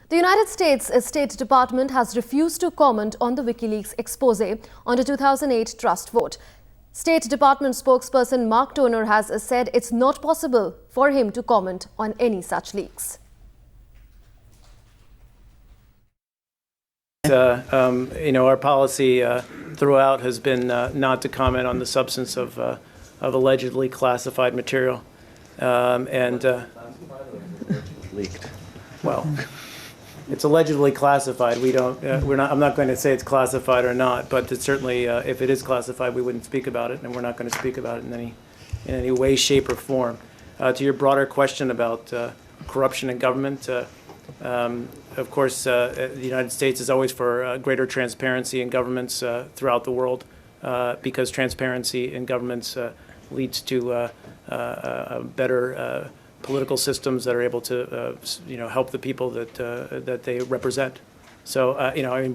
The United States State Department has refused to comment on the WikiLeaks expose on the 2008 trust vote. State Department spokesperson Mark Toner has said it's not possible for him to comment on any such leaks. Our policy throughout has been not to comment on the substance of allegedly classified material, Leaked. Well, it's allegedly classified. We don't. I'm not going to say it's classified or not, but it's certainly, if it is classified, we wouldn't speak about it, and we're not going to speak about it in any way, shape, or form. To your broader question about corruption in government. Of course, the United States is always for greater transparency in governments throughout the world, because transparency in governments leads to better political systems that are able to, help the people that they represent. So,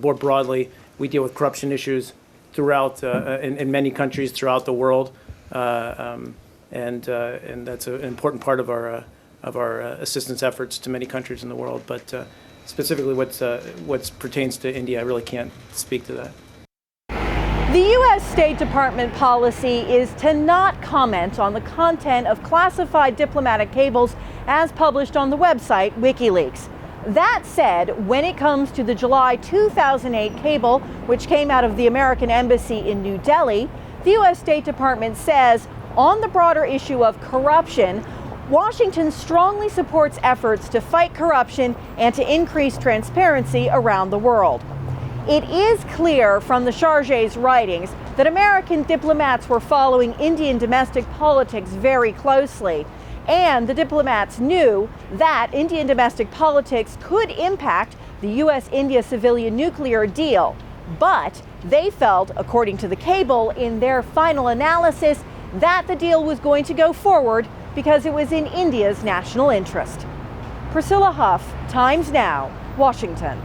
more broadly, we deal with corruption issues throughout in many countries throughout the world, and that's an important part of our assistance efforts to many countries in the world. But specifically what pertains to India, I really can't speak to that. The U.S. State Department policy is to not comment on the content of classified diplomatic cables as published on the website WikiLeaks. That said, when it comes to the July 2008 cable, which came out of the American Embassy in New Delhi, the U.S. State Department says on the broader issue of corruption, Washington strongly supports efforts to fight corruption and to increase transparency around the world. It is clear from the Chargé's writings that American diplomats were following Indian domestic politics very closely, and the diplomats knew that Indian domestic politics could impact the U.S.-India civilian nuclear deal. But they felt, according to the cable in their final analysis, that the deal was going to go forward because it was in India's national interest. Priscilla Huff, Times Now, Washington.